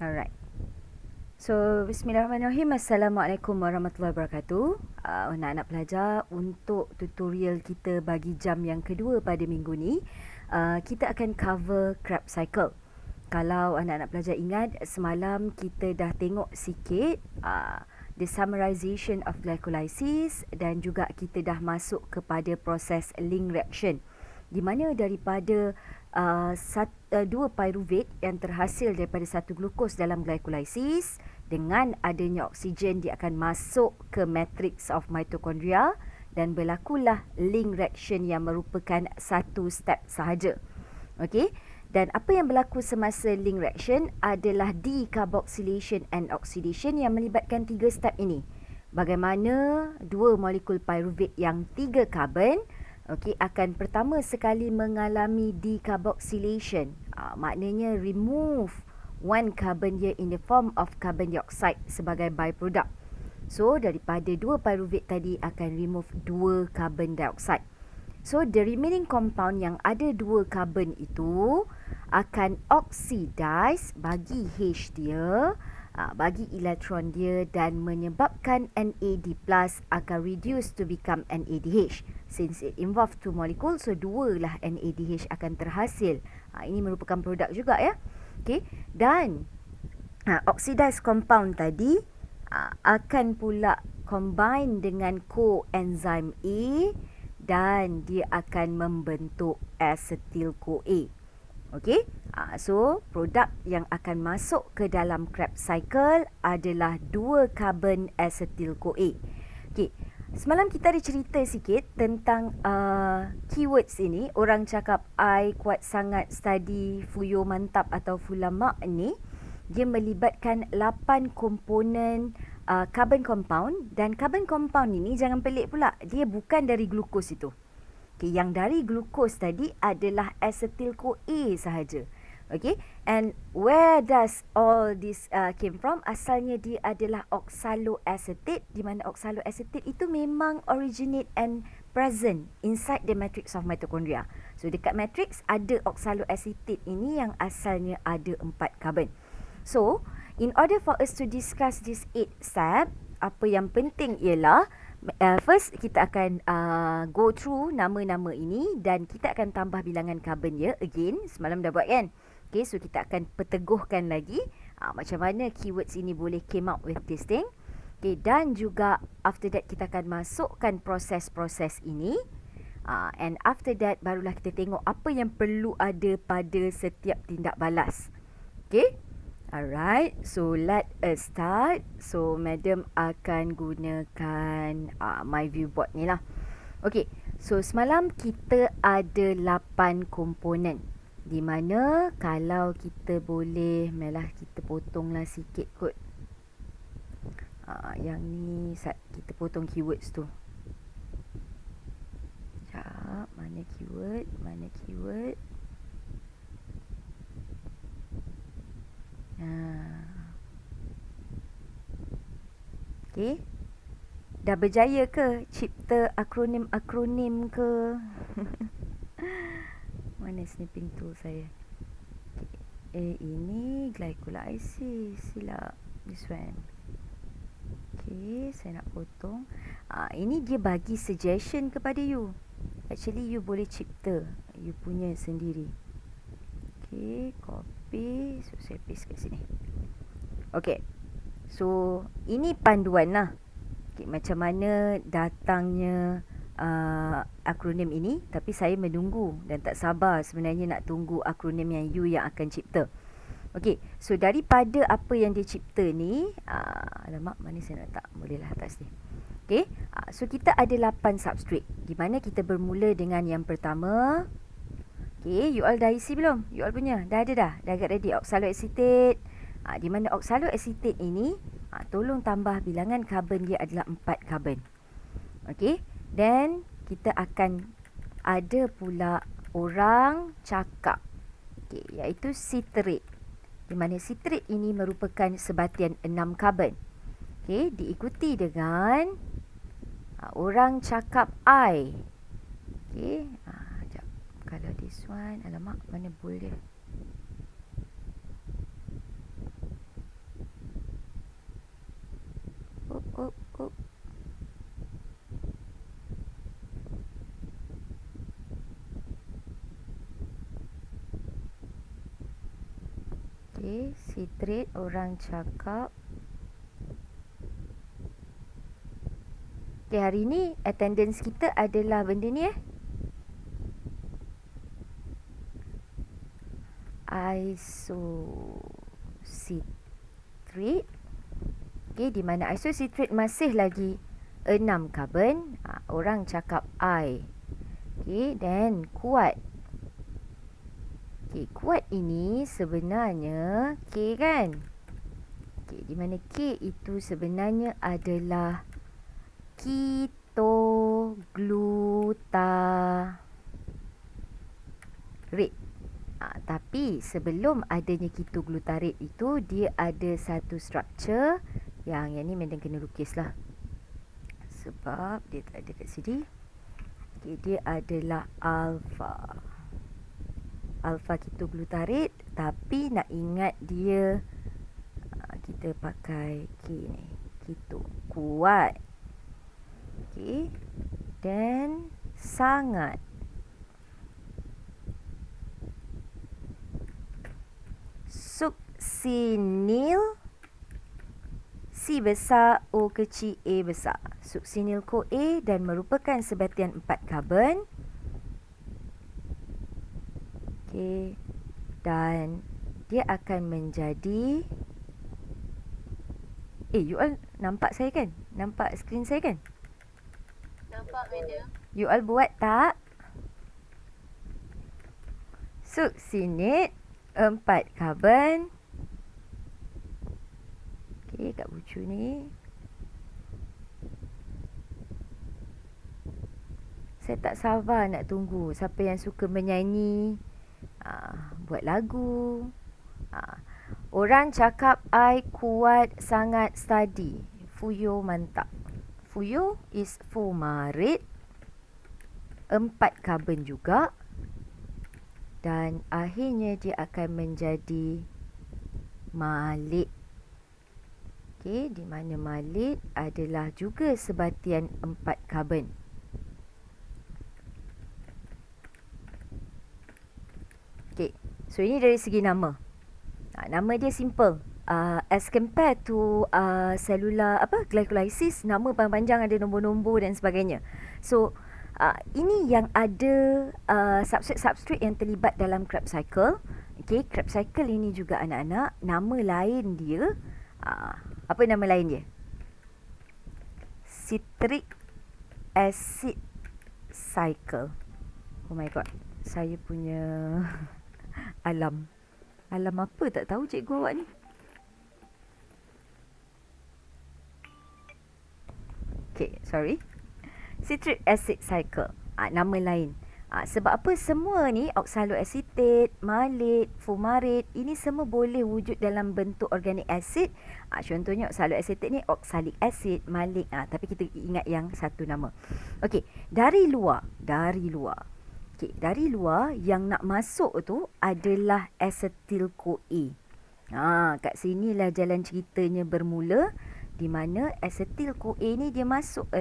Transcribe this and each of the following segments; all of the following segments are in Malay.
Alright. So, bismillahirrahmanirrahim. Assalamualaikum warahmatullahi wabarakatuh. Anak-anak pelajar, untuk tutorial kita bagi jam yang kedua pada minggu ni, kita akan cover Krebs cycle. Kalau anak-anak pelajar ingat, semalam kita dah tengok sikit the summarization of glycolysis dan juga kita dah masuk kepada proses link reaction, di mana daripada dua pyruvate yang terhasil daripada satu glukos dalam glycolysis, dengan adanya oksigen dia akan masuk ke matrix of mitochondria dan berlakulah link reaction yang merupakan satu step sahaja. Okey, dan apa yang berlaku semasa link reaction adalah decarboxylation and oxidation yang melibatkan tiga step ini. Bagaimana dua molekul pyruvate yang 3 karbon akan pertama sekali mengalami decarboxylation. Maknanya remove one carbon here in the form of carbon dioxide sebagai byproduct. So daripada dua pyruvate tadi akan remove 2 carbon dioxide. So the remaining compound yang ada 2 carbon itu akan oxidize, bagi H dia, bagi elektron dia dan menyebabkan NAD+ akan reduce to become NADH. Since it involve 2 molekul, so 2 lah NADH akan terhasil. Ini merupakan produk juga ya. Okay. Dan oxidized compound tadi akan pula combine dengan coenzyme A dan dia akan membentuk acetyl-CoA. Okey, so produk yang akan masuk ke dalam Krebs cycle adalah 2 carbon acetyl-CoA. Okey, semalam kita ada cerita sikit tentang keywords ini. Orang cakap I kuat sangat study Fuyo mantap atau Fulamak ni. Dia melibatkan 8 komponen carbon compound, dan carbon compound ini jangan pelik pula, dia bukan dari glukos itu. Okay, yang dari glukos tadi adalah acetyl-CoA sahaja. Okay, and where does all this came from? Asalnya dia adalah oxaloacetate, di mana oxaloacetate itu memang originate and present inside the matrix of mitochondria. So dekat matrix ada oxaloacetate ini yang asalnya ada 4 carbon. So, in order for us to discuss this 8 step, apa yang penting ialah first kita akan go through nama-nama ini dan kita akan tambah bilangan carbon ya. Again, semalam dah buat kan? Okay, so kita akan peteguhkan lagi macam mana keywords ini boleh came out with this thing. Okay, dan juga after that kita akan masukkan proses-proses ini. And after that barulah kita tengok apa yang perlu ada pada setiap tindak balas. Okay? Alright, so let us start. So, madam akan gunakan my view board ni lah. Okay, so semalam kita ada 8 komponen. Di mana kalau kita boleh, malah kita potonglah sikit kot. Yang ni kita potong keywords tu. Sekejap, mana keyword, mana keyword. Okay. Dah berjaya ke cipta akronim-akronim ke? Mana snipping tool saya? Okay. Ini glycolysis. Silap. This one. Okay, saya nak potong. Ini dia bagi suggestion kepada you. Actually, you boleh cipta you punya sendiri. Okay, copy. So, saya paste kat sini. Okay. So, ini panduan lah. Okay, macam mana datangnya akronim ini. Tapi saya menunggu dan tak sabar sebenarnya nak tunggu akronim yang you yang akan cipta. Okay, so daripada apa yang dia cipta ni, alamak, mana saya nak letak? Bolehlah atas ni. Okay, so kita ada 8 substrate. Di mana kita bermula dengan yang pertama. Okay, you all dah isi belum? You all punya? Dah ada dah? Dah agak ready? Oxaloacetate. Di mana oxaloacetate ini, tolong tambah bilangan karbon dia adalah 4 karbon. Okay, then kita akan ada pula orang cakap. Okay, iaitu citrate. Di mana citrate ini merupakan sebatian 6 karbon. Okay, diikuti dengan orang cakap I. Okay, kalau this one, alamak, mana bold dia? Okay, citrate orang cakap. Okay, hari ni attendance kita adalah benda ni isocitrate. Okay, di mana isocitrate masih lagi 6 carbon. Orang cakap I. Okay, then kuat. Okay, kuat ini sebenarnya K kan? Okay, di mana K itu sebenarnya adalah ketoglutarit. Tapi sebelum adanya ketoglutarit itu, dia ada satu struktur yang ni memang kena lukis lah. Sebab dia tak ada kat sini. Okay, dia adalah alpha. Alpha ketoglutarit, tapi nak ingat dia kita pakai K ni. Keto. Kuat. Okay. Dan sangat. Suksinil. C besar, O kecil, A besar. Suksinil CoA dan merupakan sebatian 4 karbon. Okay. Dan dia akan menjadi... you all nampak saya kan? Nampak skrin saya kan? Nampak, madam. You all buat tak? Suksinate 4 karbon. Okay, kat bucu ni. Saya tak sabar nak tunggu siapa yang suka menyanyi, buat lagu. Orang cakap I kuat sangat study. Fuyo mantap. Fuyo is fumarit. 4 karbon juga. Dan akhirnya dia akan menjadi malit. Okay, di mana malit adalah juga sebatian 4 karbon. Okay, so ini dari segi nama. Nama dia simple. As compared to cellular glycolysis, nama panjang ada nombor-nombor dan sebagainya. So ini yang ada substrate yang terlibat dalam Krebs cycle. Okay, Krebs cycle ini juga anak-anak, nama lain dia apa nama lain dia? Citric acid cycle. Oh my god, saya punya alam apa tak tahu cikgu awak ni. Okay, sorry. Citric acid cycle. Nama lain. Sebab apa semua ni, oxaloacetate, malit, fumarit, ini semua boleh wujud dalam bentuk organic acid. Contohnya oxaloacetate ni oxalic acid, malik. Tapi kita ingat yang satu nama. Okey, dari luar. Okey, dari luar yang nak masuk tu adalah acetyl CoA. Kat sinilah jalan ceritanya bermula, di mana acetyl CoA ni dia masuk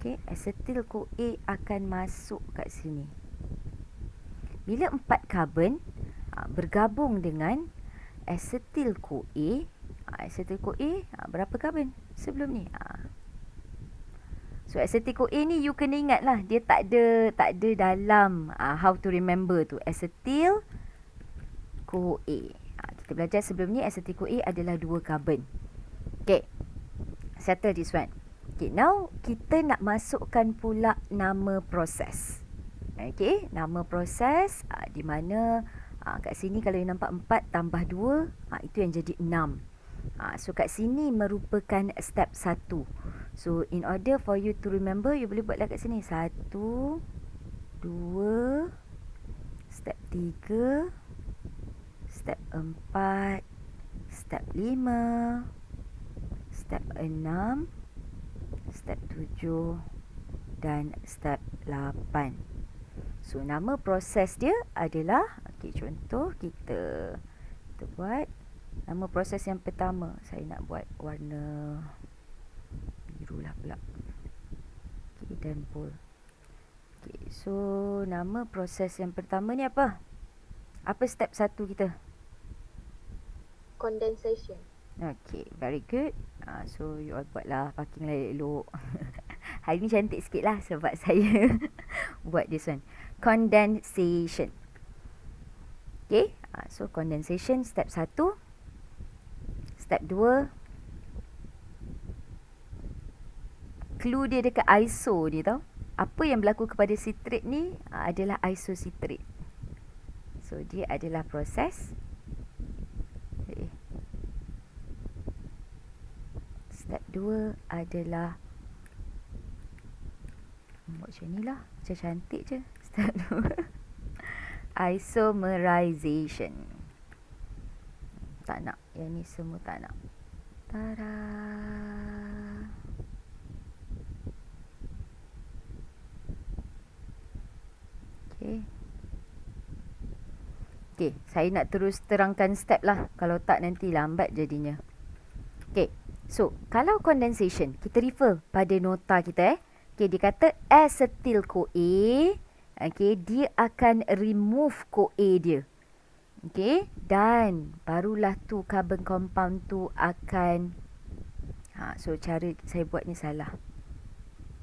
Okay, acetyl CoA akan masuk kat sini. Bila 4 karbon bergabung dengan acetyl CoA, acetyl CoA berapa karbon sebelum ni? So acetyl CoA ni you kena ingat lah, dia tak ada dalam how to remember tu, acetyl CoA. Kita belajar sebelum ni acetyl CoA adalah 2 karbon. Okay, settle this one. Okay, now kita nak masukkan pula nama proses. Okay, nama proses di mana kat sini kalau you nampak 4 tambah 2, itu yang jadi 6. So kat sini merupakan step 1. So in order for you to remember, you boleh buatlah kat sini 1, 2, step 3, step 4, step 5, step 6, step 7 dan step 8. So nama proses dia adalah, contoh kita buat nama proses yang pertama. Saya nak buat warna biru lah pula. Dan pol. So, nama proses yang pertama ni apa? Apa step 1 kita? Condensation. Okay, very good. So, you all buatlah parking lah elok. Hari ni cantik sikit lah sebab saya buat this one. Condensation. Okay, so condensation step 1. Step 2. Clue dia dekat iso ni tau. Apa yang berlaku kepada citrate ni adalah isocitrate. So, dia adalah proses. Step 2 adalah buat macam ni lah. Macam cantik je. Step 2. Isomerization. Tak nak. Yang ni semua tak nak. Tada. Okay. Okay, saya nak terus terangkan step lah. Kalau tak nanti lambat jadinya. Okay, so kalau condensation, kita refer pada nota kita Okay, dia kata acetyl-CoA. Okay, dia akan remove CoA dia. Okay, dan barulah tu carbon compound tu akan so cara saya buat ni salah.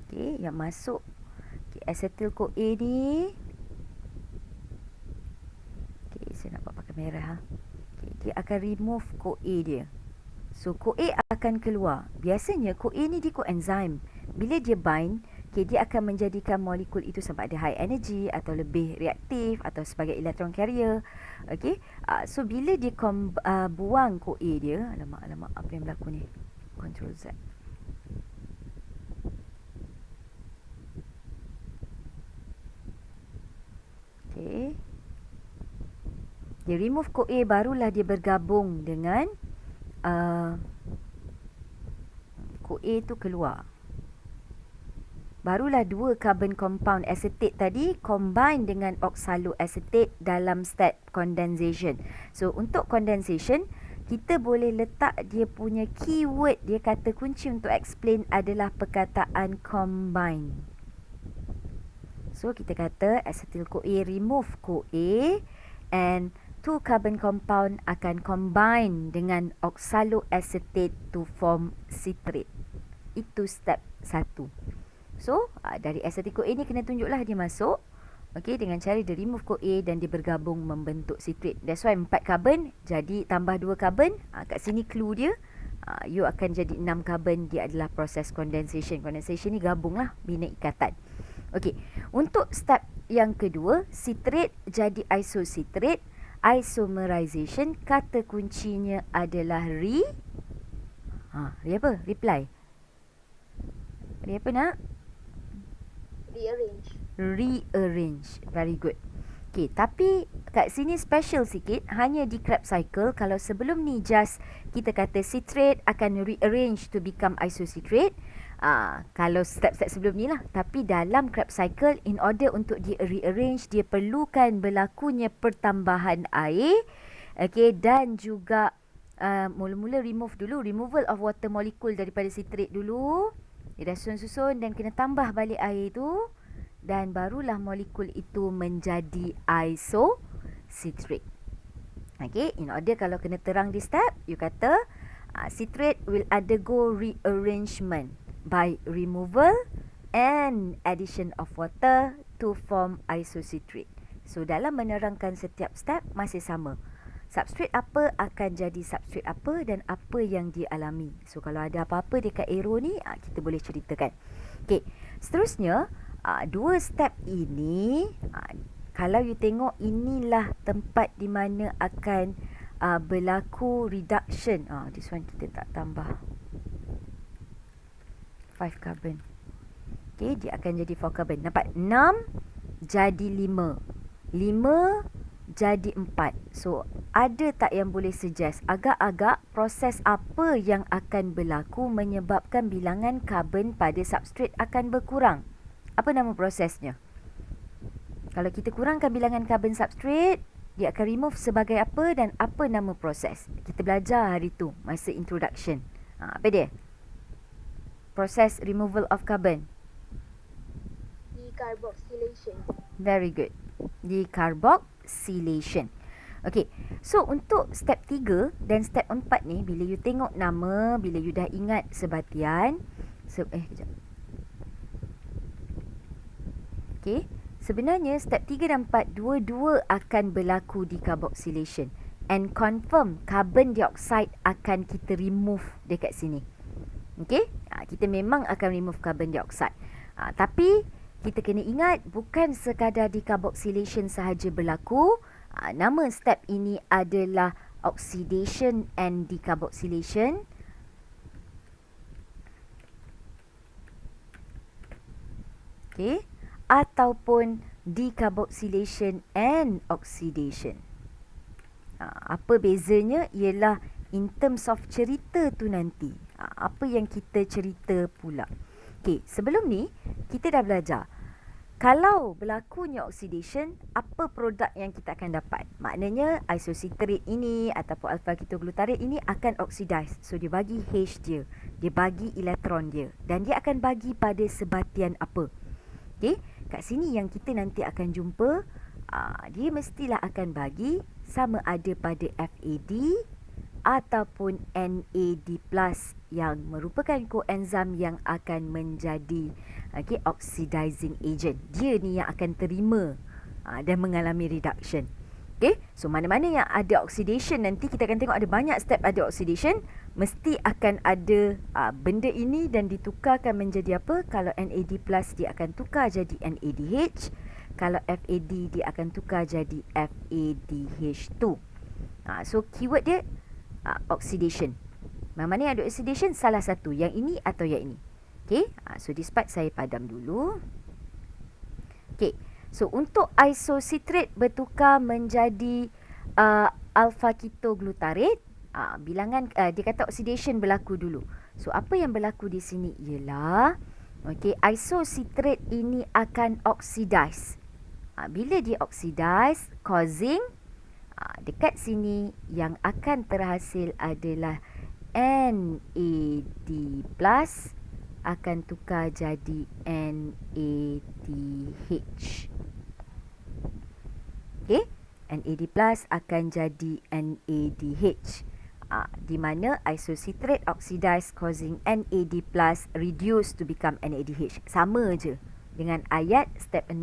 Okay, yang masuk acetyl-CoA ni. Okay, saya nak buat pakai merah Okay, dia akan remove CoA dia. So, CoA akan keluar. Biasanya CoA ni dia coenzyme. Bila dia bind, dia akan menjadikan molekul itu sama ada high energy atau lebih reaktif atau sebagai electron carrier. Okay. So, bila dia buang CoA dia, alamak, apa yang berlaku ni? Ctrl Z. Okay. Dia remove CoA, barulah dia bergabung dengan CoA tu keluar. Barulah dua carbon compound acetate tadi combine dengan oxaloacetate dalam step condensation. So, untuk condensation, kita boleh letak dia punya keyword, dia kata kunci untuk explain adalah perkataan combine. So, kita kata acetyl-CoA remove CoA and two carbon compound akan combine dengan oxaloacetate to form citrate. Itu step 1. So, dari acetyl-CoA ni kena tunjuklah dia masuk. Okay, dengan cara dia remove CoA dan dia bergabung membentuk citrate. That's why 4 carbon jadi tambah 2 carbon. Kat sini clue dia. You akan jadi 6 carbon. Dia adalah proses condensation. Condensation ni gabung lah bina ikatan. Okay, untuk step yang kedua, citrate jadi isocitrate. Isomerization, kata kuncinya adalah apa? Reply. Apa nak? Rearrange. Very good. Okay, tapi kat sini special sikit. Hanya di Krebs cycle. Kalau sebelum ni just kita kata citrate akan rearrange to become isocitrate. Kalau step-step sebelum ni lah. Tapi dalam Krebs cycle, in order untuk dia rearrange, dia perlukan berlakunya pertambahan air. Okay, dan juga mula-mula removal of water molecule daripada citrate dulu. Dia dah susun-susun dan kena tambah balik air tu. Dan barulah molekul itu menjadi isocitrate. Okay, in order kalau kena terang di step, you kata citrate will undergo rearrangement by removal and addition of water to form isocitrate. So, dalam menerangkan setiap step masih sama. Substrate apa akan jadi substrate apa dan apa yang dialami. So, kalau ada apa-apa dekat arrow ni, kita boleh ceritakan. Okay, seterusnya, dua step ini, kalau you tengok, inilah tempat di mana akan berlaku reduction. This one kita tak tambah 5 carbon. Okay, dia akan jadi 4 carbon. Nampak? 6 jadi 5. 5 jadi 4. So, ada tak yang boleh suggest agak-agak proses apa yang akan berlaku menyebabkan bilangan karbon pada substrate akan berkurang? Apa nama prosesnya? Kalau kita kurangkan bilangan karbon substrate, dia akan remove sebagai apa dan apa nama proses? Kita belajar hari tu masa introduction. Apa dia? Proses removal of carbon. Decarboxylation. Very good. Decarboxylation. Okay, so untuk step 3 dan step 4 ni, bila you tengok nama, bila you dah ingat sebatian, kejap. Okay, sebenarnya step 3 dan 4 dua-dua akan berlaku decarboxylation. And confirm carbon dioxide akan kita remove dekat sini. Okay, kita memang akan remove carbon dioxide. Tapi kita kena ingat bukan sekadar decarboxylation sahaja berlaku. Nama step ini adalah oxidation and decarboxylation. Okay, ataupun decarboxylation and oxidation. Apa bezanya ialah in terms of cerita tu nanti. Apa yang kita cerita pula. Okay, sebelum ni kita dah belajar. Kalau berlakunya oxidation, apa produk yang kita akan dapat? Maknanya isocitrate ini ataupun alpha ketoglutarate ini akan oxidize. So dia bagi H dia. Dia bagi elektron dia. Dan dia akan bagi pada sebatian apa? Okay, kat sini yang kita nanti akan jumpa, dia mestilah akan bagi sama ada pada FAD ataupun NAD+ yang merupakan koenzim yang akan menjadi oxidizing agent. Dia ni yang akan terima dan mengalami reduction. Okay, so mana-mana yang ada oxidation nanti kita akan tengok ada banyak step ada oxidation, mesti akan ada benda ini dan ditukarkan menjadi apa? Kalau NAD+ dia akan tukar jadi NADH, kalau FAD dia akan tukar jadi FADH2. So keyword dia oxidation. Mana yang ada oxidation? Salah satu. Yang ini atau yang ini. Okay. So this part saya padam dulu. Okay. So untuk isocitrate bertukar menjadi alpha ketoglutarate, bilangan dia kata oxidation berlaku dulu. So apa yang berlaku di sini ialah isocitrate ini akan oxidize. Bila dia oxidize, causing dekat sini yang akan terhasil adalah NAD+ akan tukar jadi NADH. Okay, NAD+ akan jadi NADH. Di mana isocitrate oxidize causing NAD+ reduce to become NADH. Sama je dengan ayat step 6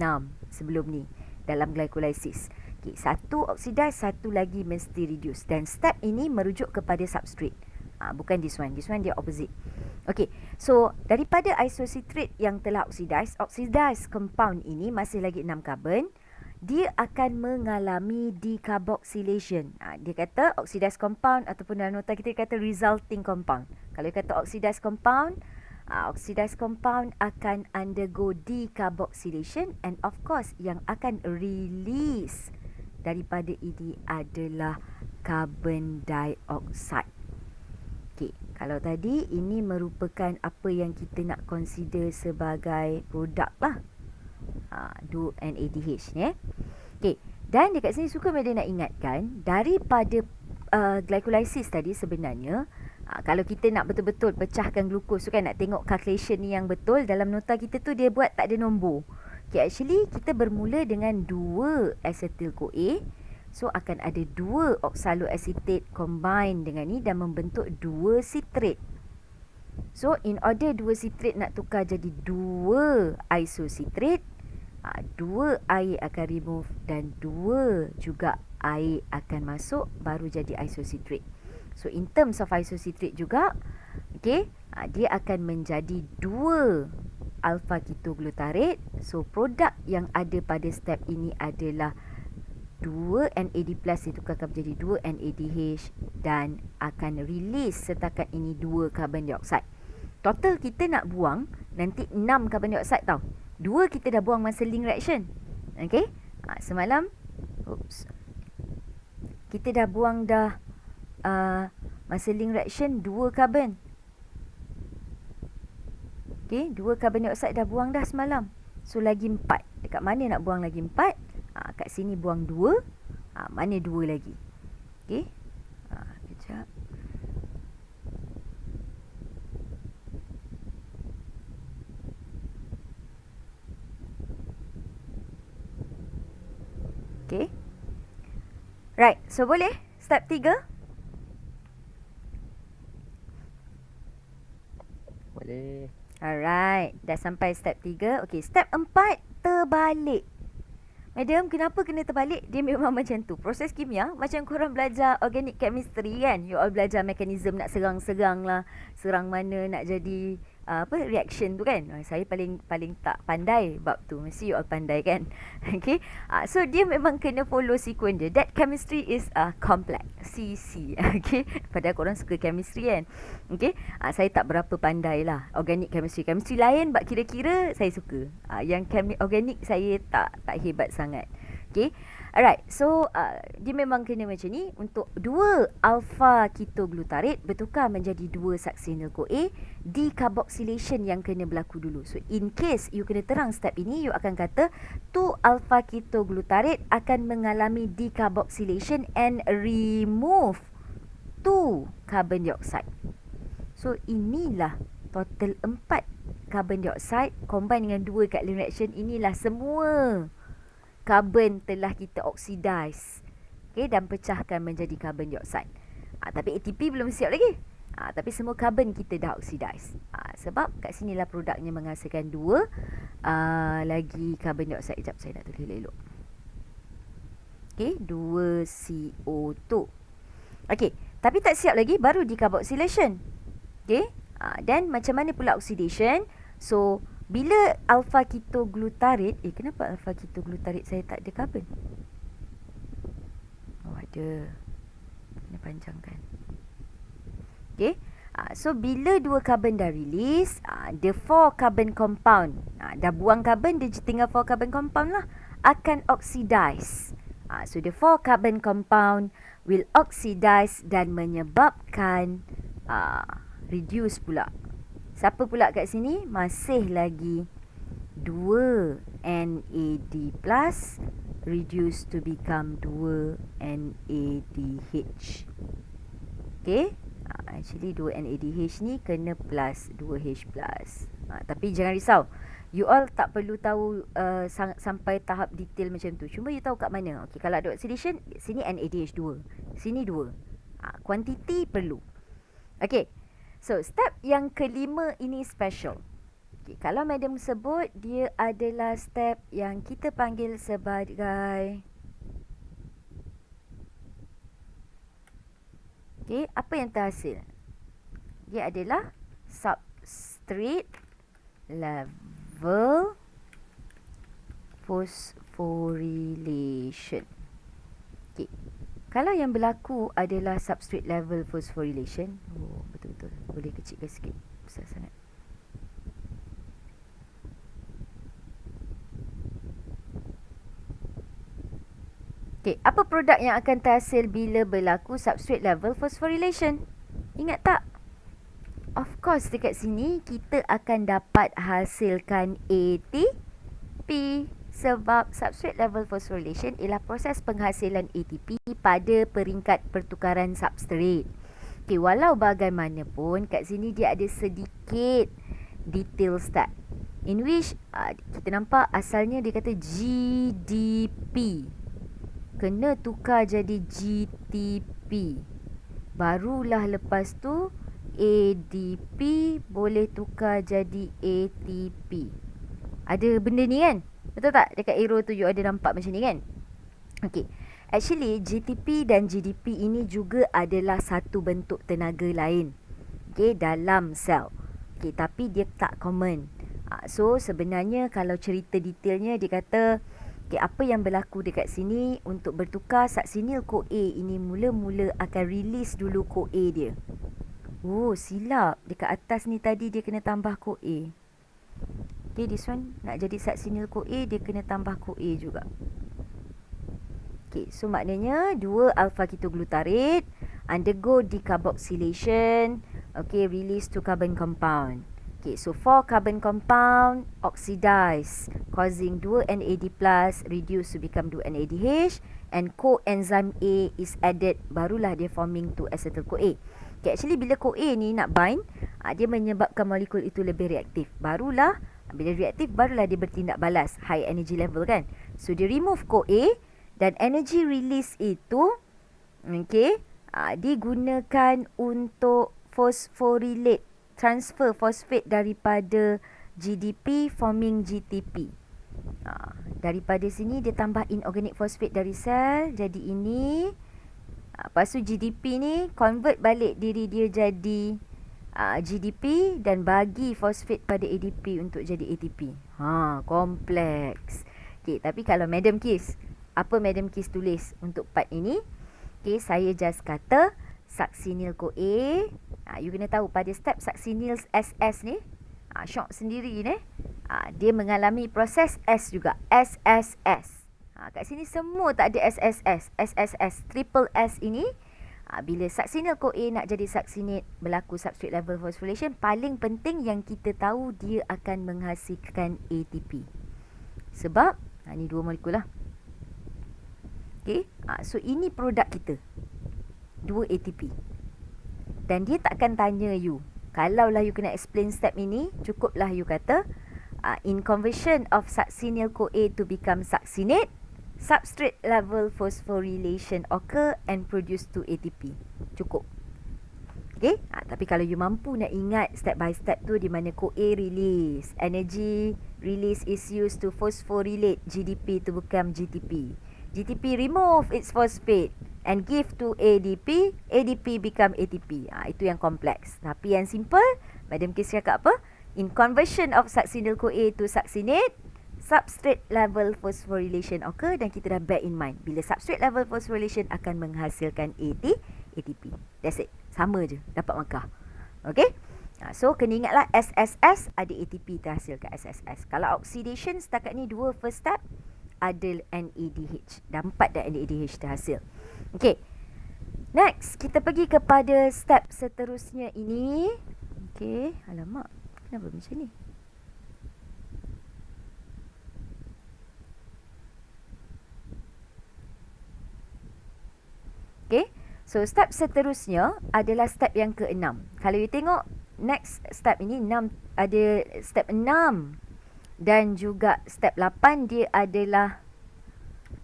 sebelum ni dalam glycolysis. Okay, satu oxidize, satu lagi mesti reduce. Dan step ini merujuk kepada substrate. Bukan this one. This one dia opposite. Okay, so daripada isocitrate yang telah oxidize compound ini masih lagi 6 carbon. Dia akan mengalami decarboxylation. Dia kata oxidized compound ataupun dalam nota kita kata resulting compound. Kalau dia kata oxidized compound akan undergo decarboxylation and of course yang akan release daripada ini adalah carbon dioxide. Okay, kalau tadi ini merupakan apa yang kita nak consider sebagai produk lah. Do NADH ni. Okay, dan dekat sini suka Mada nak ingatkan daripada glycolysis tadi sebenarnya kalau kita nak betul-betul pecahkan glukos tu kan, nak tengok calculation ni yang betul, dalam nota kita tu dia buat tak ada nombor. Okay, actually kita bermula dengan 2 acetyl-CoA. So akan ada 2 oxaloacetate combine dengan ni dan membentuk 2 citrate. So in order 2 citrate nak tukar jadi 2 isocitrate, 2 air akan remove dan 2 juga air akan masuk baru jadi isocitrate. So in terms of isocitrate juga, okay, dia akan menjadi 2 alpha ketoglutarate. So produk yang ada pada step ini adalah 2 NAD+ ditukarkan menjadi 2 NADH dan akan release setakat ini 2 carbon dioxide. Total kita nak buang nanti 6 carbon dioxide tau. 2 kita dah buang masa link reaction. Okay, semalam kita dah buang masa link reaction 2 carbon. Okay, 2 carbon dioxide dah buang dah semalam. So lagi 4. Dekat mana nak buang lagi 4? Kat sini buang 2. Mana 2 lagi? Okay. Kejap. Okay. Right, so boleh step 3? Boleh. Alright, dah sampai step 3. Okay, step 4, terbalik. Madam, kenapa kena terbalik? Dia memang macam tu. Proses kimia, macam korang belajar organic chemistry kan? You all belajar mekanisme nak serang-serang lah. Serang mana nak jadi reaction tu kan? Saya paling tak pandai bab tu. Mesti you all pandai kan? Okay. So, dia memang kena follow sequence dia. That chemistry is complex. CC. Okay. Padahal korang suka chemistry kan? Okay. Saya tak berapa pandai lah. Organic chemistry. Chemistry lain, bab kira-kira saya suka. Yang organic saya tak hebat sangat. Okay. Alright. So, dia memang kena macam ni. Untuk 2 alpha ketoglutarate bertukar menjadi 2 succinyl-CoA. Decarboxylation yang kena berlaku dulu. So, in case you kena terang step ini, you akan kata 2 alpha ketoglutarate akan mengalami decarboxylation and remove 2 carbon dioxide. So, inilah total 4 carbon dioxide combine dengan 2 kat link reaction. Inilah semua carbon telah kita oxidize. Okay, dan pecahkan menjadi carbon dioxide. Tapi ATP belum siap lagi. Tapi semua carbon kita dah oxidize. Sebab kat sinilah produknya menghasilkan 2 lagi carbon dioxide. Sekejap, saya nak tulis elok. Okay, 2 CO2. Okay, tapi tak siap lagi, baru decarboxylation. Okay, dan macam mana pula oxidation? So, bila alpha ketoglutarate, kenapa alpha ketoglutarate saya tak ada carbon? Oh, ada. Kena panjangkan. Okay. So, bila 2 carbon dah release, the 4 carbon compound, dah buang carbon, dia tinggal 4 carbon compound lah, akan oxidize. So, the 4 carbon compound will oxidize dan menyebabkan reduce pula. Siapa pula kat sini? Masih lagi 2 NAD plus reduce to become 2 NADH. Okay. Actually 2 NADH ni kena plus 2H plus. Tapi jangan risau. You all tak perlu tahu sampai tahap detail macam tu. Cuma you tahu kat mana. Okay, kalau ada oxidation, sini NADH2. Sini 2. Quantity perlu. Okay. So, step yang kelima ini special. Okay, kalau madam sebut, dia adalah step yang kita panggil sebagai... Okay, apa yang terhasil? Dia adalah substrate level phosphorylation. Okay. Kalau yang berlaku adalah substrate level phosphorylation, betul-betul boleh kecilkan sikit, besar sangat. Okay, apa produk yang akan terhasil bila berlaku substrate level phosphorylation? Ingat tak? Of course, dekat sini kita akan dapat hasilkan ATP. Sebab substrate level phosphorylation ialah proses penghasilan ATP pada peringkat pertukaran substrate. Okay, walau bagaimanapun, kat sini dia ada sedikit detail step. In which, kita nampak asalnya dia kata GDP. Kena tukar jadi GTP. Barulah lepas tu, ADP boleh tukar jadi ATP. Ada benda ni kan? Betul tak? Dekat arrow tu you ada nampak macam ni kan? Okay. Actually, GTP dan GDP ini juga adalah satu bentuk tenaga lain. Okay, dalam sel. Okay, tapi dia tak common. So, sebenarnya kalau cerita detailnya, dia kata, okay, apa yang berlaku dekat sini untuk bertukar succinyl-CoA ini mula-mula akan release dulu CoA dia. Oh, silap. Dekat atas ni tadi dia kena tambah CoA. Okay, this one nak jadi succinyl-CoA, dia kena tambah CoA juga. Okay, so maknanya 2 alpha ketoglutarate undergo decarboxylation. Okay, release to carbon compound. Okay, so 4 carbon compound oxidize, causing 2 NAD plus reduce to become 2 NADH, and coenzyme A is added, barulah dia forming to acetyl-CoA. Okay, actually bila CoA ni nak bind, dia menyebabkan molekul itu lebih reaktif. Barulah, bila reaktif, barulah dia bertindak balas, high energy level kan. So, dia remove CoA, Dan energy release itu digunakan untuk phosphorylate, transfer fosfat daripada GDP forming GTP. Daripada sini dia tambah inorganic phosphate dari sel, jadi ini. Lepas tu GDP ni convert balik diri dia jadi GDP dan bagi fosfat pada ADP untuk jadi ATP. Kompleks. Okay, tapi kalau Madam Kis, apa Madam Kis tulis untuk part ini? Okay, saya just kata succinyl CoA. You kena tahu pada step succinyl SS ni, shock sendiri ni, dia mengalami proses S juga, SSS. Kat sini semua tak ada SSS, SSS, triple S ini. Bila succinyl CoA nak jadi succinate, berlaku substrate level phosphorylation, paling penting yang kita tahu dia akan menghasilkan ATP. Sebab ni dua molekul lah. Okay, so ini produk kita, 2 ATP. Dan dia takkan tanya you, kalaulah you kena explain step ini, cukuplah you kata in conversion of succinyl CoA to become succinate, substrate level phosphorylation occur and produce 2 ATP. Cukup. Okay, tapi kalau you mampu nak ingat step by step tu, di mana CoA release, energy release is used to phosphorylate GDP to become GTP. GTP remove its phosphate and give to ADP, ADP become ATP. Itu yang kompleks. Tapi yang simple, Madam Kis cakap apa? In conversion of succinyl CoA to succinate, substrate level phosphorylation occur, dan kita dah bear in mind bila substrate level phosphorylation akan menghasilkan ATP. That's it. Sama je, dapat markah. Okay? So kena ingatlah SSS ada ATP terhasil kat SSS. Kalau oxidation setakat ni 2 first step, ada NADH. Dah 4 dah NADH terhasil. Okay. Next, kita pergi kepada step seterusnya ini. Okay. Alamak, kenapa macam ni? Okay. So, step seterusnya adalah step yang ke-6. Kalau you tengok, next step ini 6, ada step 6. Dan juga step 8 dia adalah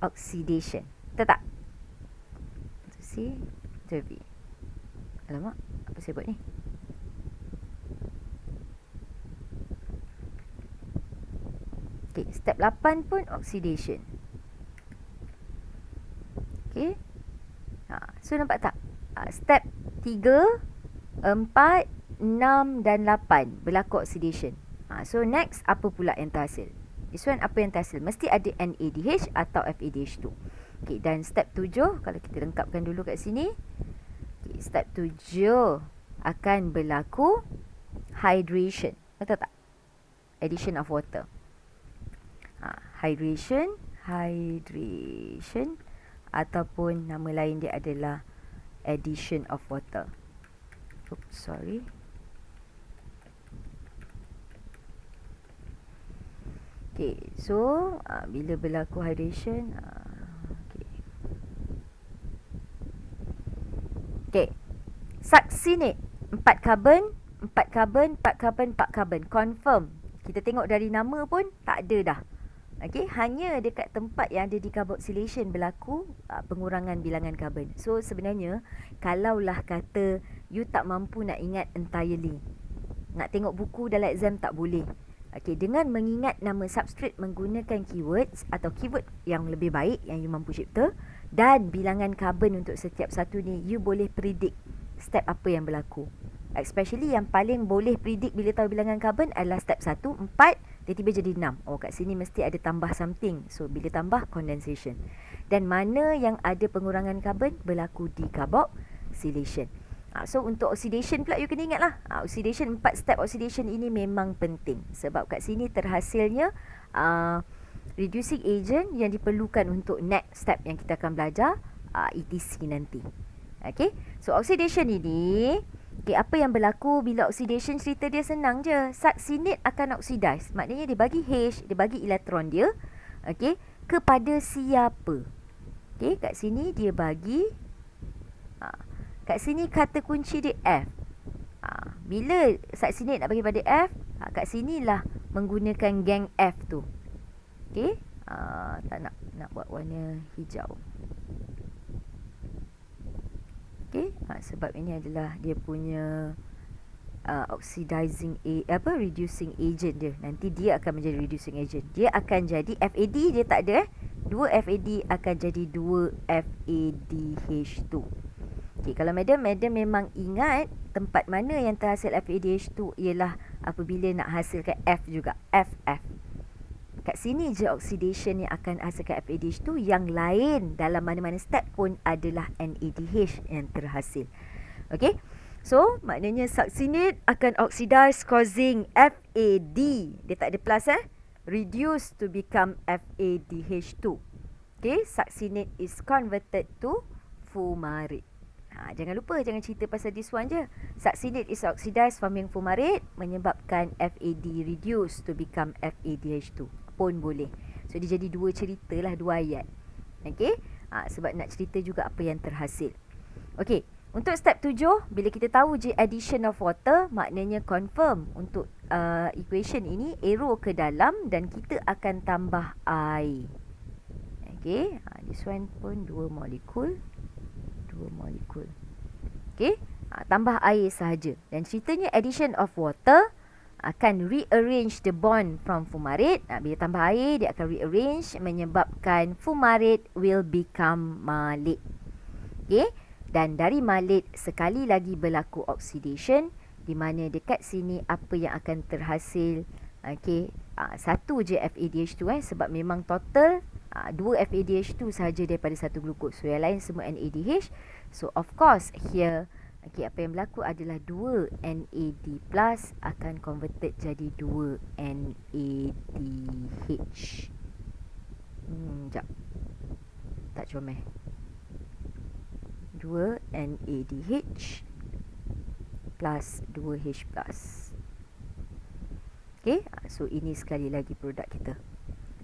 oxidation. Betul tak? C, V. Alamak, apa saya buat ni? Okay, step 8 pun oxidation. Okay. So nampak tak? Step 3, 4, 6 dan 8 berlaku oxidation. So next, apa pula yang terhasil? This one apa yang terhasil? Mesti ada NADH atau FADH2. Okay, dan step 7, kalau kita lengkapkan dulu kat sini. Okay, step 7 akan berlaku hydration. Betul tak? Addition of water. Hydration ataupun nama lain dia adalah addition of water. Oops, sorry. Okay, so bila berlaku hydration, okay, succinate 4 carbon, 4 carbon, 4 carbon, 4 carbon. Confirm. Kita tengok dari nama pun tak ada dah. Okay, hanya dekat tempat yang ada decarboxylation berlaku pengurangan bilangan karbon. So sebenarnya kalaulah kata you tak mampu nak ingat entirely, nak tengok buku dalam exam tak boleh. Okay, dengan mengingat nama substrate menggunakan keywords atau keyword yang lebih baik yang you mampu cipta, dan bilangan karbon untuk setiap satu ni, you boleh predict step apa yang berlaku. Especially yang paling boleh predict bila tahu bilangan karbon adalah step 1, 4, tiba-tiba jadi 6. Oh, kat sini mesti ada tambah something. So, bila tambah, condensation. Dan mana yang ada pengurangan karbon, berlaku decarboxylation. So, untuk oxidation pula, you kena ingat lah. Oxidation, 4 step oxidation ini memang penting. Sebab kat sini terhasilnya reducing agent yang diperlukan untuk next step yang kita akan belajar, ETC nanti. Okay, so oxidation ini, okay, apa yang berlaku bila oxidation, cerita dia senang je. Succinate akan oxidize. Maknanya dia bagi H, dia bagi elektron dia, okay, kepada siapa? Okay, kat sini dia bagi, kat sini kata kunci dia F. Bila succinate nak bagi pada F, kat sinilah menggunakan gang F tu. Okay, Tak nak buat warna hijau. Okey, sebab ini adalah dia punya reducing agent dia. Nanti dia akan menjadi reducing agent. Dia akan jadi FAD dia tak ada 2 FAD akan jadi 2 FADH2. Okey, kalau madam memang ingat tempat mana yang terhasil FADH2 ialah apabila nak hasilkan F juga, FF. Kat sini je oxidation yang akan hasilkan FADH2, yang lain dalam mana-mana step pun adalah NADH yang terhasil. Okey. So, maknanya succinate akan oxidize causing FAD. Dia tak ada plus reduce to become FADH2. Okay, succinate is converted to fumarate. Jangan lupa, jangan cerita pasal this one je. Succinate is oxidized forming fumarate, menyebabkan FAD reduce to become FADH2 pun boleh. So dia jadi dua cerita lah, dua ayat. Okay, sebab nak cerita juga apa yang terhasil. Okay, untuk step 7, bila kita tahu je addition of water, maknanya confirm untuk equation ini arrow ke dalam dan kita akan tambah air. Okay, this one pun 2 molekul. Okay, tambah air sahaja. Dan ceritanya addition of water akan rearrange the bond from fumarate. Bila tambah air, dia akan rearrange, menyebabkan fumarate will become malate. Okay, dan dari malate sekali lagi berlaku oxidation, di mana dekat sini apa yang akan terhasil. Okay, satu je FADH2 sebab memang total 2 FADH2 sahaja daripada satu glukos. So yang lain semua NADH. So of course here, okay, apa yang berlaku adalah 2 NAD plus akan converted jadi 2 NADH. Sekejap, tak comel. 2 NADH plus 2H plus. Okay, so ini sekali lagi produk kita.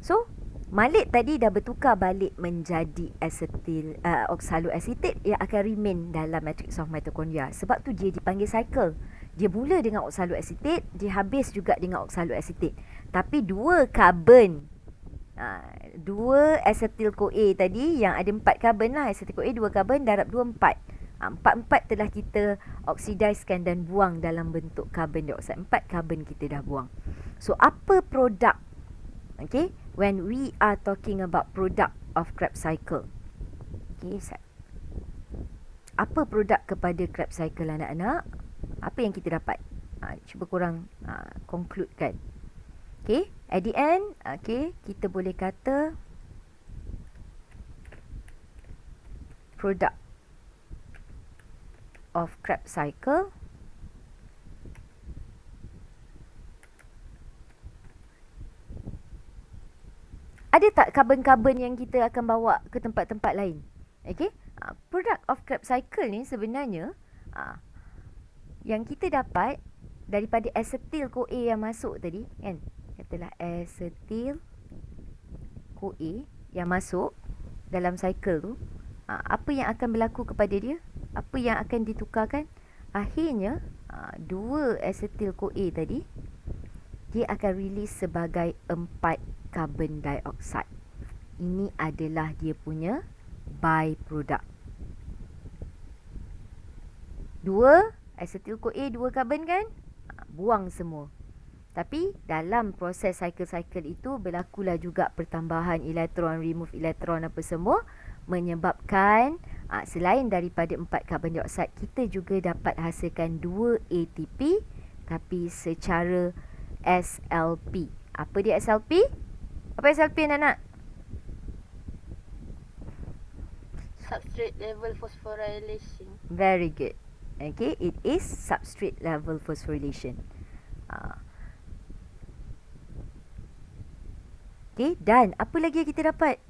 So malate tadi dah bertukar balik menjadi acetyl oxaloacetate yang akan remain dalam matrix of mitochondria. Sebab tu dia dipanggil cycle. Dia mula dengan oxaloacetate, dia habis juga dengan oxaloacetate. Tapi dua carbon, dua acetyl-CoA tadi yang ada 4 carbon lah. Acetyl-CoA 2 carbon darab 2 4. 4 telah kita oxidizekan dan buang dalam bentuk carbon dioxide. 4 carbon kita dah buang. So apa produk? Okay, when we are talking about product of Krebs cycle. Okay, apa produk kepada Krebs cycle anak-anak? Apa yang kita dapat? Cuba korang concludekan. Okay, at the end, okay, kita boleh kata product of Krebs cycle ada tak karbon-karbon yang kita akan bawa ke tempat-tempat lain? Okay, product of Krebs cycle ni sebenarnya yang kita dapat daripada acetyl-CoA yang masuk tadi kan, katalah acetyl-CoA yang masuk dalam cycle tu, apa yang akan berlaku kepada dia? Apa yang akan ditukarkan? Akhirnya 2 acetyl-CoA tadi dia akan release sebagai 4 carbon dioxide. Ini adalah dia punya byproduct. 2 acetyl-CoA 2 carbon kan? Buang semua. Tapi dalam proses cycle-cycle itu berlakulah juga pertambahan elektron, remove elektron apa semua, menyebabkan selain daripada 4 carbon dioxide, kita juga dapat hasilkan 2 ATP tapi secara SLP. Apa dia SLP? Apa SLP anak-anak? Substrate level phosphorylation. Very good. Okay, it is substrate level phosphorylation. Okay, dan apa lagi yang kita dapat?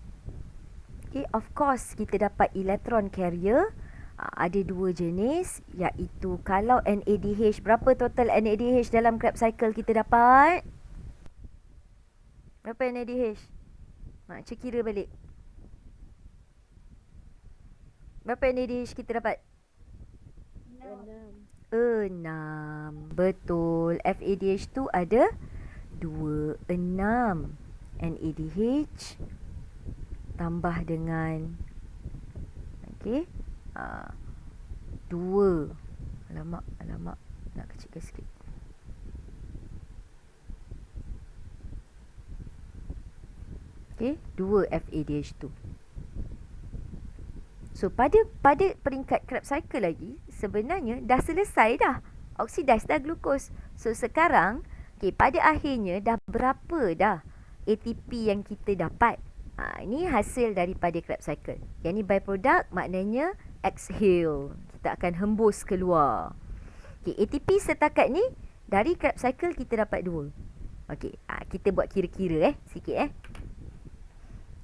Okay, of course kita dapat electron carrier. Ada 2 jenis, iaitu kalau NADH, berapa total NADH dalam Krebs cycle kita dapat? Berapa NADH? Cik kira balik. Berapa NADH kita dapat? 6. Betul. FADH2 ada 26. NADH tambah dengan okey, 2, alamak nak kecilkan sikit. Okey, 2 FADH2. So pada peringkat Krebs cycle lagi, sebenarnya dah selesai dah. Oxidize dah glukos. So sekarang, pada akhirnya dah berapa dah ATP yang kita dapat. Ini hasil daripada Krebs cycle. Yang ni byproduct, maknanya exhale. Kita akan hembus keluar. ATP setakat ni, dari Krebs cycle kita dapat 2. Kita buat kira-kira sikit.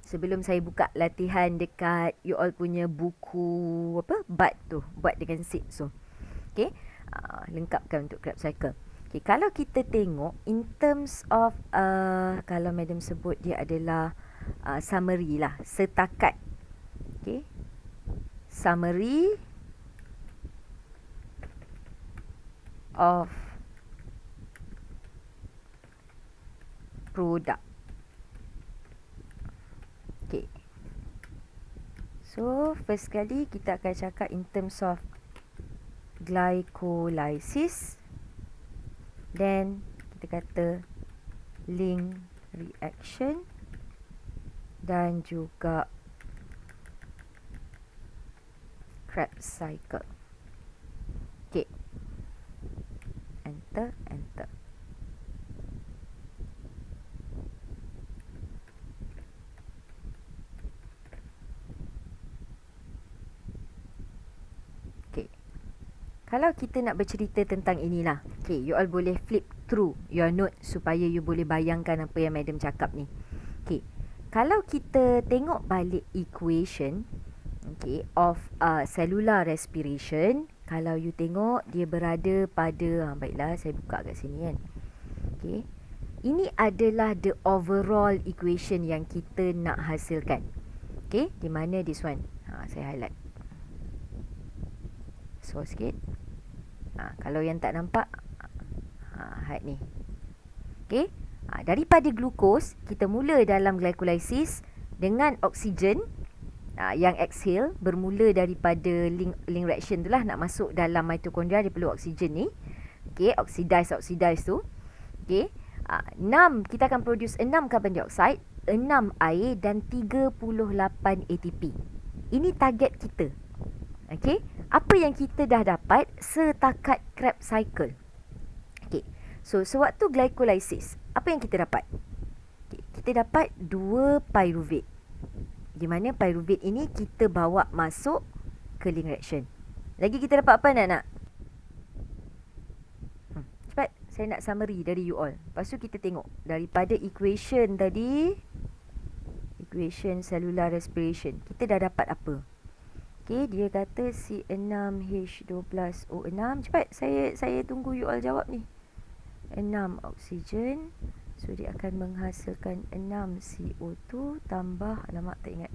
Sebelum saya buka latihan dekat you all punya buku BUD tu, BUD dengan SID tu. Lengkapkan untuk Krebs cycle. Kalau kita tengok in terms of kalau madam sebut dia adalah summary lah, setakat. Summary of product. So, first kali kita akan cakap in terms of glycolysis. Then, kita kata link reaction. Dan juga Krebs cycle. Enter. Kalau kita nak bercerita tentang inilah, you all boleh flip through your note supaya you boleh bayangkan apa yang madam cakap ni. Kalau kita tengok balik equation of cellular respiration, kalau you tengok dia berada pada, baiklah saya buka kat sini kan. Ini adalah the overall equation yang kita nak hasilkan. Di mana this one? Saya highlight. So sikit. Kalau yang tak nampak, hide ni. Daripada glukos, kita mula dalam glycolysis dengan oksigen yang exhale, bermula daripada link reaction tu lah, nak masuk dalam mitokondria dia perlu oksigen ni. Oxidize tu. 6, kita akan produce 6 carbon dioxide, 6 air dan 38 ATP. Ini target kita. Apa yang kita dah dapat setakat Krebs cycle. So sewaktu glycolysis, apa yang kita dapat? Kita dapat 2 pyruvate. Di mana pyruvate ini kita bawa masuk ke link reaction. Lagi kita dapat apa nak? Cepat, saya nak summary dari you all. Lepas tu kita tengok daripada equation tadi, equation cellular respiration, kita dah dapat apa? Dia kata C6H12O6. Cepat, saya tunggu you all jawab ni. 6 oksigen. So dia akan menghasilkan 6 CO2 tambah, alamak tak ingat,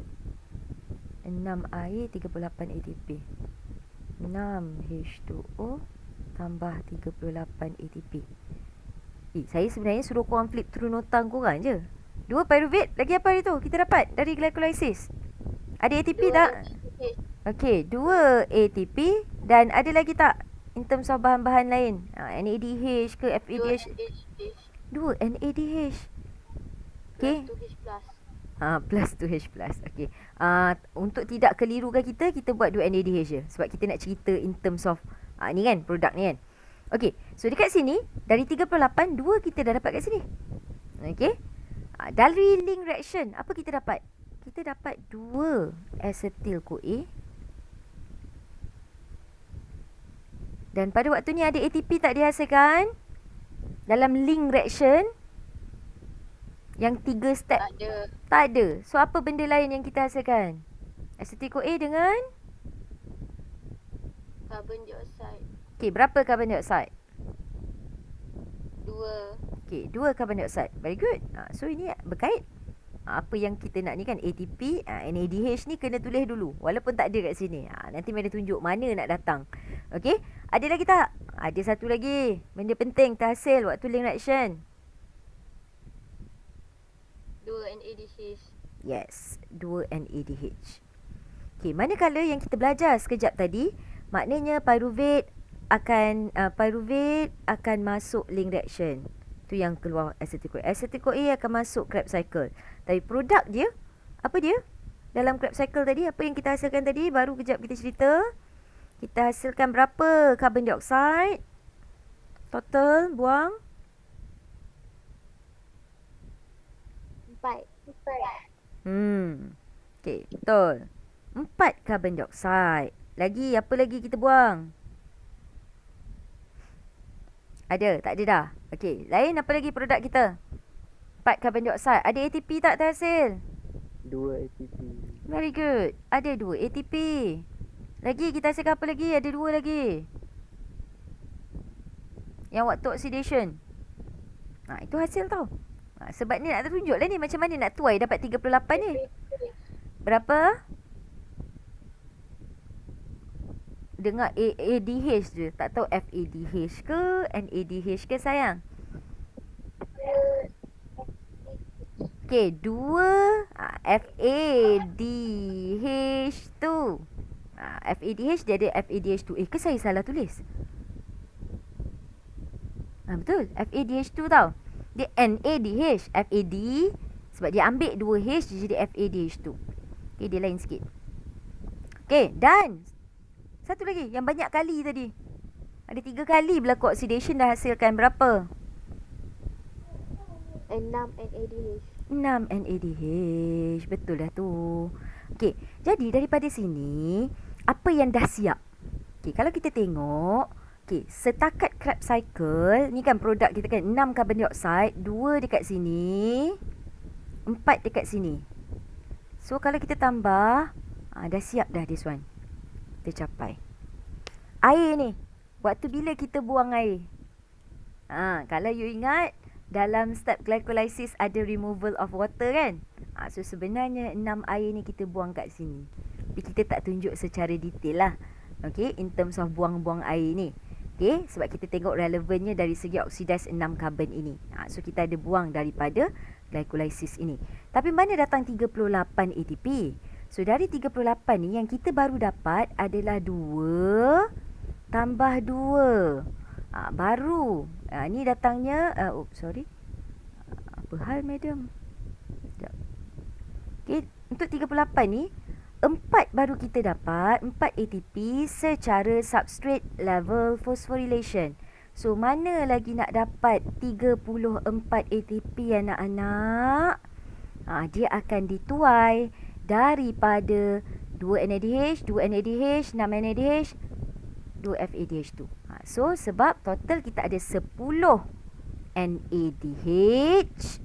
6 air 38 ATP. 6 H2O tambah 38 ATP. Saya sebenarnya suruh korang flip through nota korang je. 2 pyruvate, lagi apa dia tu kita dapat dari glycolysis? Ada ATP tak? 2 ATP. Dan ada lagi tak in terms of bahan-bahan lain? NADH ke FADH? 2 NADH. Plus 2H plus. Plus 2H plus. Untuk tidak kelirukan kita buat 2 NADH je. Sebab kita nak cerita in terms of ni kan, produk ni kan. So dekat sini, dari 38, 2 kita dah dapat kat sini. Dari link reaction, apa kita dapat? Kita dapat 2 acetyl-CoA. Dan pada waktu ni ada ATP tak dihasilkan? Dalam link reaction yang 3 step. Tak ada. So apa benda lain yang kita hasilkan? Acetyl-CoA dengan Carbon dioxide. Berapa carbon dioxide? 2. 2 carbon dioxide. Very good. So ini berkait. Apa yang kita nak ni kan, ATP, NADH ni kena tulis dulu walaupun tak ada kat sini. Nanti mana tunjuk mana nak datang. Ada lagi tak? Ada satu lagi benda penting terhasil waktu link reaction. 2 NADH. Yes, 2 NADH. Okey, manakala yang kita belajar sekejap tadi, maknanya pyruvate akan masuk link reaction. Tu yang keluar acetyl-CoA. Acetyl-CoA akan masuk Krebs cycle. Tapi produk dia, apa dia? Dalam Krebs cycle tadi, apa yang kita hasilkan tadi? Baru kejap kita cerita. Kita hasilkan berapa carbon dioxide? Total buang 4. Okey, betul. 4 carbon dioxide. Lagi, apa lagi kita buang? Ada, tak ada dah? Okey, lain apa lagi produk kita? 4 carbon dioxide. Ada ATP tak terhasil? 2 ATP. Very good. Ada 2 ATP. Lagi kita hasilkan apa lagi? Ada 2 lagi. Yang waktu oxidation. Itu hasil tau. Sebab ni nak tunjuk lah ni macam mana nak tuai dapat 38 ni. Berapa? Dengar ADH je. Tak tahu FADH ke NADH ke sayang? Okay, 2 FADH tu. FADH dia ada FADH2A ke saya salah tulis? Betul. FADH2 tau. Dia NADH. FAD. Sebab dia ambil 2H dia jadi FADH2. Okay, dia lain sikit. Okay, dan satu lagi yang banyak kali tadi. Ada 3 kali berlaku oxidation dah hasilkan berapa? 6 NADH. 6 NADH. Betul dah tu. Okay, jadi daripada sini, apa yang dah siap? Okay, kalau kita tengok, okay, setakat Krebs cycle, ni kan produk kita kan 6 carbon dioxide, 2 dekat sini, 4 dekat sini. So, kalau kita tambah, dah siap dah this one. Tercapai. Air ni, waktu bila kita buang air? Kalau you ingat, dalam step glycolysis ada removal of water kan? So, sebenarnya 6 air ni kita buang kat sini. Tapi kita tak tunjuk secara detail lah. Okay, in terms of buang-buang air ni. Okay, sebab kita tengok relevannya dari segi oxidize 6 carbon ini. So, kita ada buang daripada glycolysis ini. Tapi mana datang 38 ATP? So, dari 38 ni yang kita baru dapat adalah 2 tambah 2. Baru. Ni datangnya, apa hal madam? Sekejap. Okay, untuk 38 ni, 4 baru kita dapat, 4 ATP secara substrate level phosphorylation. So, mana lagi nak dapat 34 ATP anak-anak? Dia akan dituai daripada 2 NADH, 2 NADH, 6 NADH, 2 FADH2. So, sebab total kita ada 10 NADH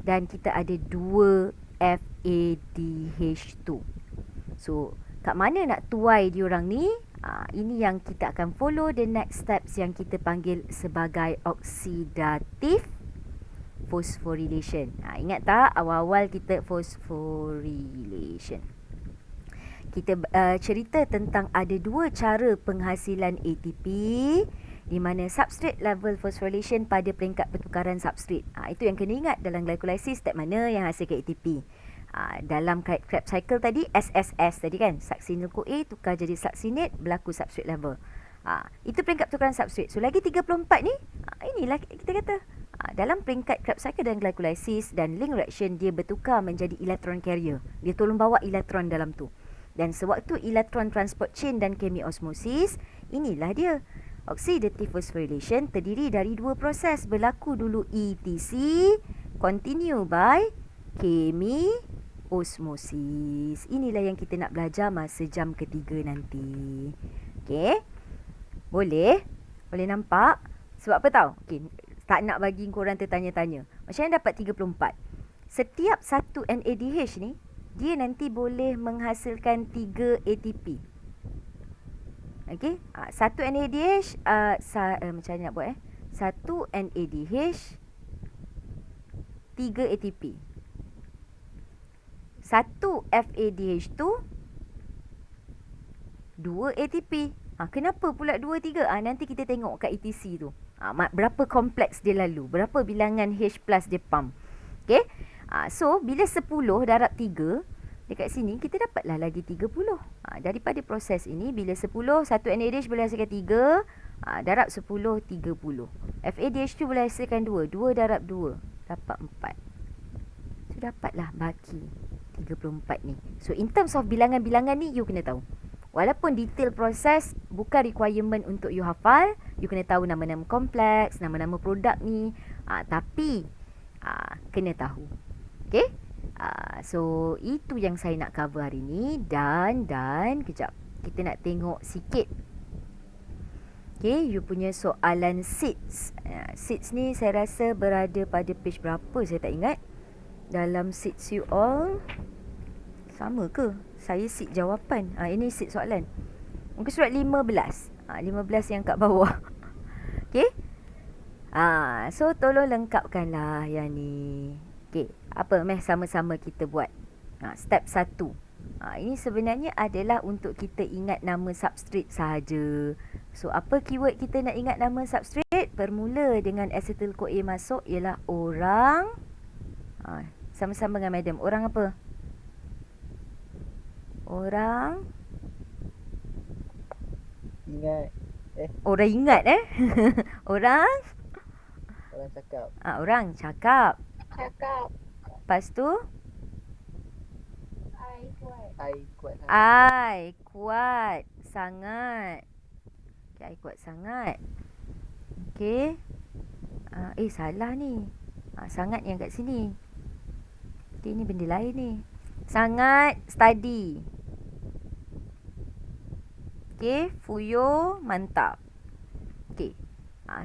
dan kita ada 2 FADH2. So, kat mana nak tuai diorang ni? Ini yang kita akan follow the next steps yang kita panggil sebagai oxidative phosphorylation. Ingat tak awal-awal kita phosphorylation. Kita cerita tentang ada 2 cara penghasilan ATP di mana substrate level phosphorylation pada peringkat pertukaran substrate. Itu yang kena ingat dalam glycolysis, step mana yang hasilkan ATP. Dalam Krebs cycle tadi SSS tadi kan, succinyl-CoA tukar jadi succinate, berlaku substrate level. Itu peringkat pertukaran substrate. So lagi 34 ni, inilah kita kata dalam peringkat Krebs cycle dan glycolysis dan link reaction, dia bertukar menjadi electron carrier. Dia tolong bawa elektron dalam tu. Dan sewaktu elektron transport chain dan chemiosmosis, inilah dia. Oxidative phosphorylation terdiri dari 2 proses. Berlaku dulu ETC, continue by chemiosmosis. Inilah yang kita nak belajar masa jam ketiga nanti. Okay? Boleh? Boleh nampak? Sebab apa tahu? Okay, tak nak bagi korang tertanya-tanya. Macam mana dapat 34? Setiap satu NADH ni, dia nanti boleh menghasilkan 3 ATP. Okey, satu NADH macam mana nak buat satu NADH 3 ATP. Satu FADH2 2 ATP. Kenapa pula 2 3? Nanti kita tengok kat ETC tu. Berapa kompleks dia lalu, berapa bilangan H+ dia pump. Okey. So, bila 10 darab 3, dekat sini kita dapatlah lagi 30. Daripada proses ini, bila 10, satu NADH boleh hasilkan 3, darab 10, 30. FADH2 boleh hasilkan 2, 2 darab 2, dapat 4. So, dapatlah baki 34 ni. So, in terms of bilangan-bilangan ni, you kena tahu. Walaupun detail proses bukan requirement untuk you hafal, you kena tahu nama-nama kompleks, nama-nama produk ni. Tapi, kena tahu. Okay? So, itu yang saya nak cover hari ni. Dan, kejap. Kita nak tengok sikit. Okay, you punya soalan seeds. Seeds ni saya rasa berada pada page berapa, saya tak ingat. Dalam seeds you all, sama ke? Saya seed jawapan. Ini seed soalan. Muka surat 15. 15 yang kat bawah. Okay. So, tolong lengkapkanlah yang ni. Okay, apa sama-sama kita buat. Step 1. Ini sebenarnya adalah untuk kita ingat nama substrate sahaja. So, apa keyword kita nak ingat nama substrate? Bermula dengan acetyl-CoA masuk ialah orang. Sama-sama dengan madam. Orang apa? Orang Ingat. Orang ingat Orang Orang cakap. Orang cakap. Cakap. Lepas tu I kuat. I kuat sangat. I kuat sangat. Okay, I kuat sangat. Okay. Salah ni. Sangat yang kat sini. Okay, ni benda lain ni. Sangat study. Okay, Fuyo mantap. Okay.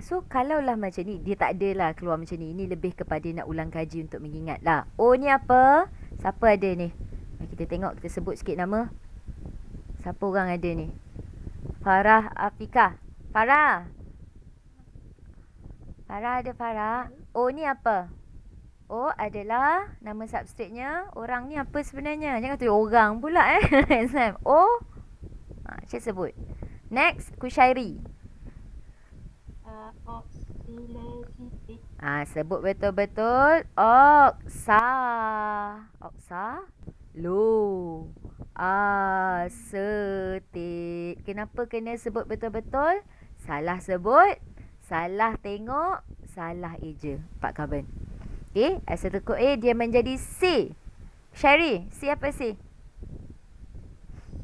So, kalaulah macam ni, dia tak adalah keluar macam ni. Ini lebih kepada nak ulang kaji untuk mengingat lah. Oh, ni apa? Siapa ada ni? Kita tengok, kita sebut sikit nama. Siapa orang ada ni? Farah Afika. Farah. Farah ada Farah. Oh, ni apa? Oh, adalah nama substrate-nya. Orang ni apa sebenarnya? Jangan tulis orang pula Sam. Oh. Cik sebut. Next, Kushairi. Oxalacetic. Sebut betul-betul. Oksa. Oksa. Low. Asetik. Kenapa kena sebut betul-betul? Salah sebut. Salah tengok. Salah eja. 4 carbon. Okay. Acetyl-CoA dia menjadi C. Sherry. C apa C?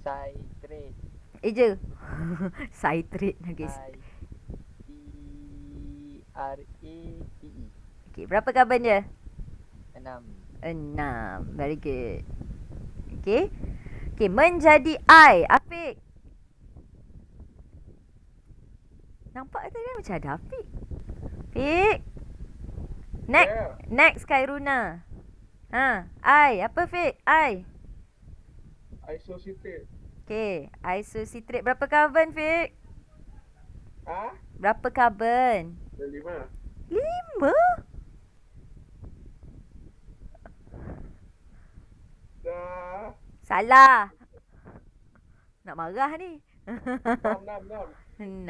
Citrate. Eja. Citrate lagi. Citrate. Okay. Berapa carbon dia? 6. 6. Very good. Okay. Okay. Menjadi I. Afiq. Nampak tadi macam ada Afiq. Afiq. Next. Yeah. Next Khairuna. I. Apa Afiq? I. Isocitrate. Okay. Isocitrate. Berapa carbon Afiq? Berapa carbon? Ada 5. 5? Dah. Salah. Nak marah ni. 6. 6.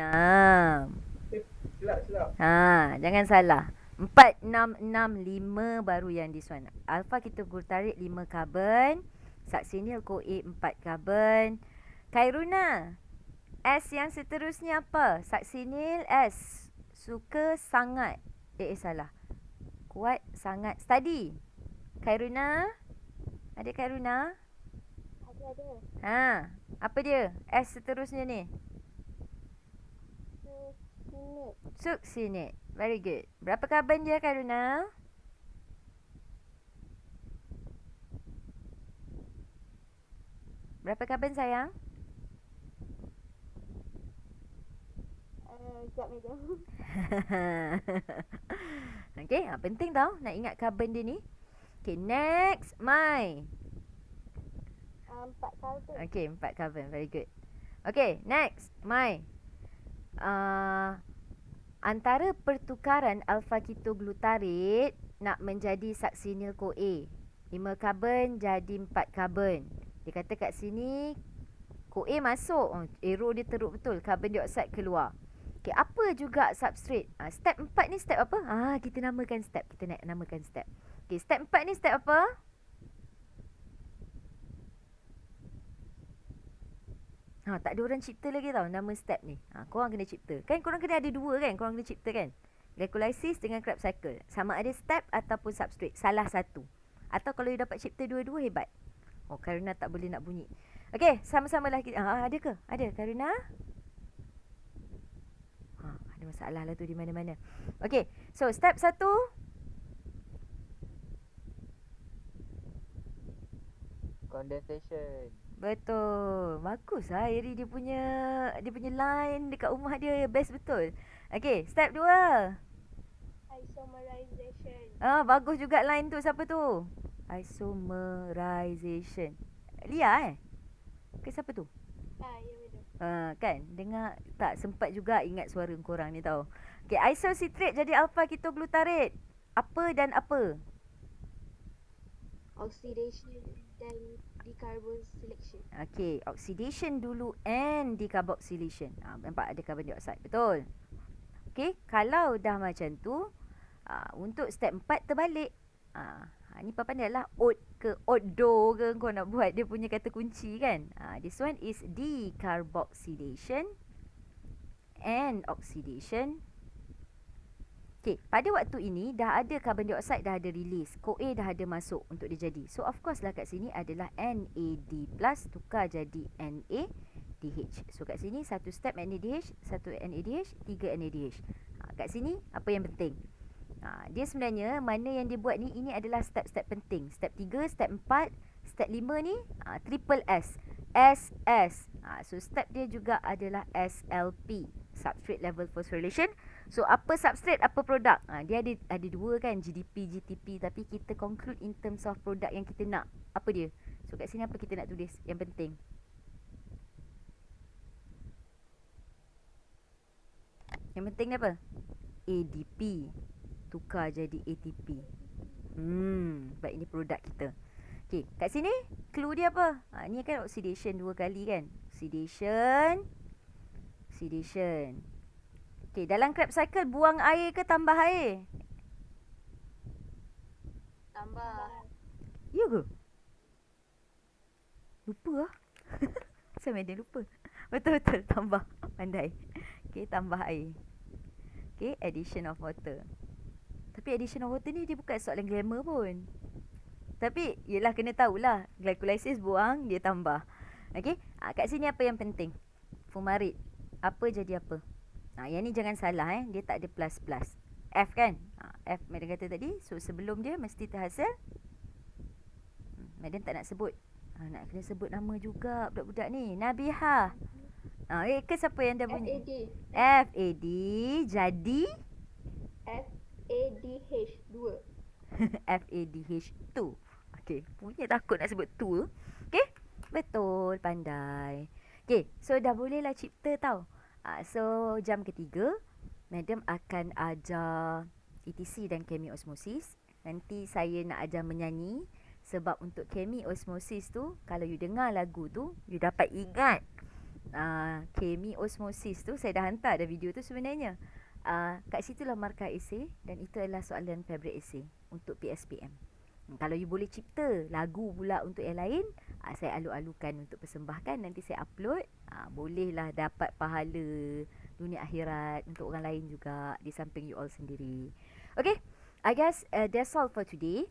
Silap. Jangan salah. 4, 6, 6, 5 baru yang this one. Alpha ketoglutarate 5 carbon. Succinyl-CoA 4 carbon. Khairuna. S yang seterusnya apa? Succinyl S. Suka sangat. Salah. Kuat sangat. Study. Khairuna. Ada Khairuna? Ada. Apa dia? S seterusnya ni. Succinate. Succinate. Very good. Berapa carbon dia Khairuna? Berapa carbon sayang? Sekejap madam. Okay, penting tau nak ingat carbon dia ni. Okay, next. Mai. 4 carbon. Okay, 4 carbon. Very good. Okay, next. Mai. Antara pertukaran alpha ketoglutarate nak menjadi succinyl-CoA. 5 carbon jadi 4 carbon. Dia kata kat sini CoA masuk. Arrow dia teruk betul. Carbon dioxide keluar. Okay, apa juga substrate? Step 4 ni step apa? Kita namakan step. Kita nak namakan step. Okay, step 4 ni step apa? Tak ada orang cipta lagi tau nama step ni. Korang kena cipta. Kan korang kena ada dua kan? Korang kena cipta kan? Glycolysis dengan Krebs cycle. Sama ada step ataupun substrate. Salah satu. Atau kalau you dapat cipta dua-dua, hebat. Karuna tak boleh nak bunyi. Okay, sama-sama lah kita. Ada ke? Ada, Karuna? Ada masalah lah tu di mana-mana. Okay, so step 1. Condensation. Betul. Bagus lah Eri dia punya line dekat rumah dia best betul. Okay, step 2. Isomerization. Bagus juga line tu. Siapa tu? Isomerization. Lia ke siapa tu? Ya betul. Kan dengar tak sempat juga ingat suara korang ni tau. Okay, isocitrate jadi alpha ketoglutarate. Apa dan apa? Oxidation dan decarboxylation. Okay, oxidation dulu and decarboxylation. Nampak ada carbon dioxide. Betul. Okay, kalau dah macam tu, untuk step 4 terbalik. Ni pandai lah oat ke odo ke kau nak buat dia punya kata kunci kan. This one is decarboxylation and oxidation. Okay, pada waktu ini dah ada carbon dioxide dah ada release. CoA dah ada masuk untuk dia jadi. So of course lah kat sini adalah NAD+ tukar jadi NADH. So kat sini satu step NADH, satu NADH, 3 NADH. Kat sini apa yang penting? Dia sebenarnya mana yang dia buat ni, ini adalah step-step penting. Step 3, step 4, step 5 ni triple S. SS. So step dia juga adalah SLP, substrate level phosphorylation. So apa substrate, apa produk? Dia ada dua kan, GDP, GTP, tapi kita conclude in terms of produk yang kita nak. Apa dia? So kat sini apa kita nak tulis yang penting? Yang penting ni apa? ADP tukar jadi ATP. Sebab ini produk kita. Okay, kat sini clue dia apa? Ni kan oxidation 2 kali kan. Oxidation. Okay, dalam Krebs cycle buang air ke tambah air? Tambah. Ya ke? Lupa lah. Saya memang lupa. Betul-betul tambah. Pandai. Okay, tambah air. Okay, addition of water. Tapi addition of water ni dia bukan soalan grammar pun. Tapi yelah kena tahulah. Glycolysis buang, dia tambah. Okay, kat sini apa yang penting? Fumarid. Apa jadi apa? Yang ni jangan salah dia tak ada plus-plus. F kan? F madam kata tadi. So sebelum dia mesti terhasil. Madam tak nak sebut. Nak kena sebut nama juga budak-budak ni. Nabiha. Ke siapa yang dah bunyi? FAD jadi FADH2. FADH2. Okay, punya takut nak sebut tu. Okay, betul, pandai. Okay, so dah bolehlah cipta tau. So jam ketiga Madam akan ajar ETC dan chemiosmosis. Nanti saya nak ajar menyanyi. Sebab untuk chemiosmosis tu, kalau you dengar lagu tu, you dapat ingat chemiosmosis tu. Saya dah hantar dah video tu sebenarnya. Kat situlah markah esei. Dan itu adalah soalan favorite esei untuk PSPM. Kalau you boleh cipta lagu pula untuk yang lain, saya alu-alukan untuk persembahkan. Nanti saya upload. Bolehlah dapat pahala dunia akhirat untuk orang lain juga, di samping you all sendiri. Okay, I guess that's all for today.